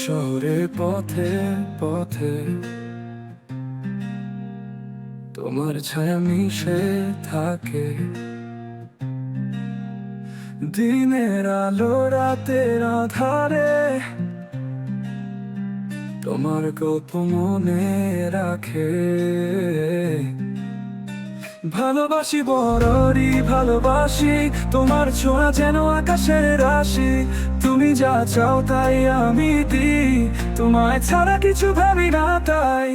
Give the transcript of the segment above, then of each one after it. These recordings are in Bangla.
শহরের পথে পথে তোমার ছায়া মিশে থাকে, দিনের আলো রাতের আধারে তোমার গল্প মনে রাখে। ভালোবাসি বড়ই ভালোবাসি, তোমার ছোঁয়া যেন আকাশের রাশি। তুমি যা চাও তাই আমি দিই, তোমায় ছাড়া কিছু ভাবি না তাই।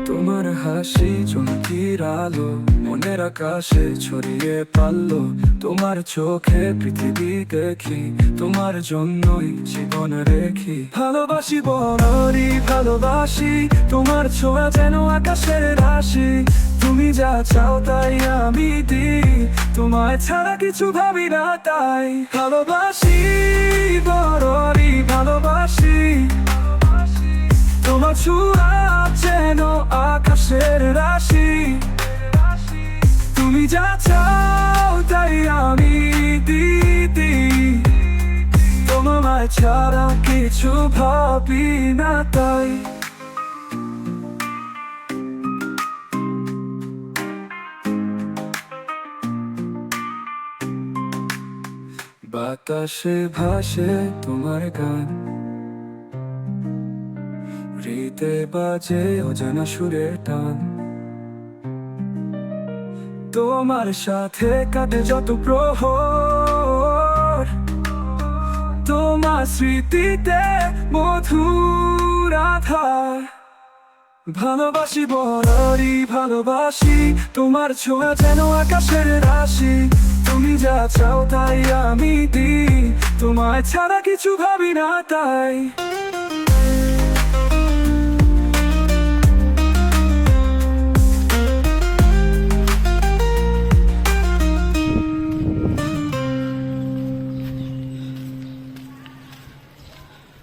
তোমার হাসি চমকির আলো মনের আকাশে ছড়িয়ে পারলো। তোমার চোখে পৃথিবী দেখি, তোমার জন্যই জীবন রেখি। ভালোবাসি বড়ই ভালোবাসি, তোমার ছোঁয়া যেন আকাশের রাশি। তুমি যা চাও তাই আমি দিই, তোমায় ছাড়া কিছু ভাবি না তাই। ভালোবাসি বড়ই ভালোবাসি, তোমার ছোঁয়া যেন আকাশের রাশি। তুমি যা চাও তাই আমি দিই, তোমায় ছাড়া কিছু ভাবি না তাই। বাতাসে ভাসে তোমার গান, হৃদয়ে বাজে অজানা সুরের টান। তোমার সাথে কাটে যত প্রহর, তোমার স্মৃতিতে মধুর আধার। ভালোবাসি বড়ই ভালোবাসি, তোমার ছোঁয়া যেন আকাশের রাশি। তুমি যা চাও তাই আমি দিই, তোমায় ছাড়া কিছু ভাবি না তাই।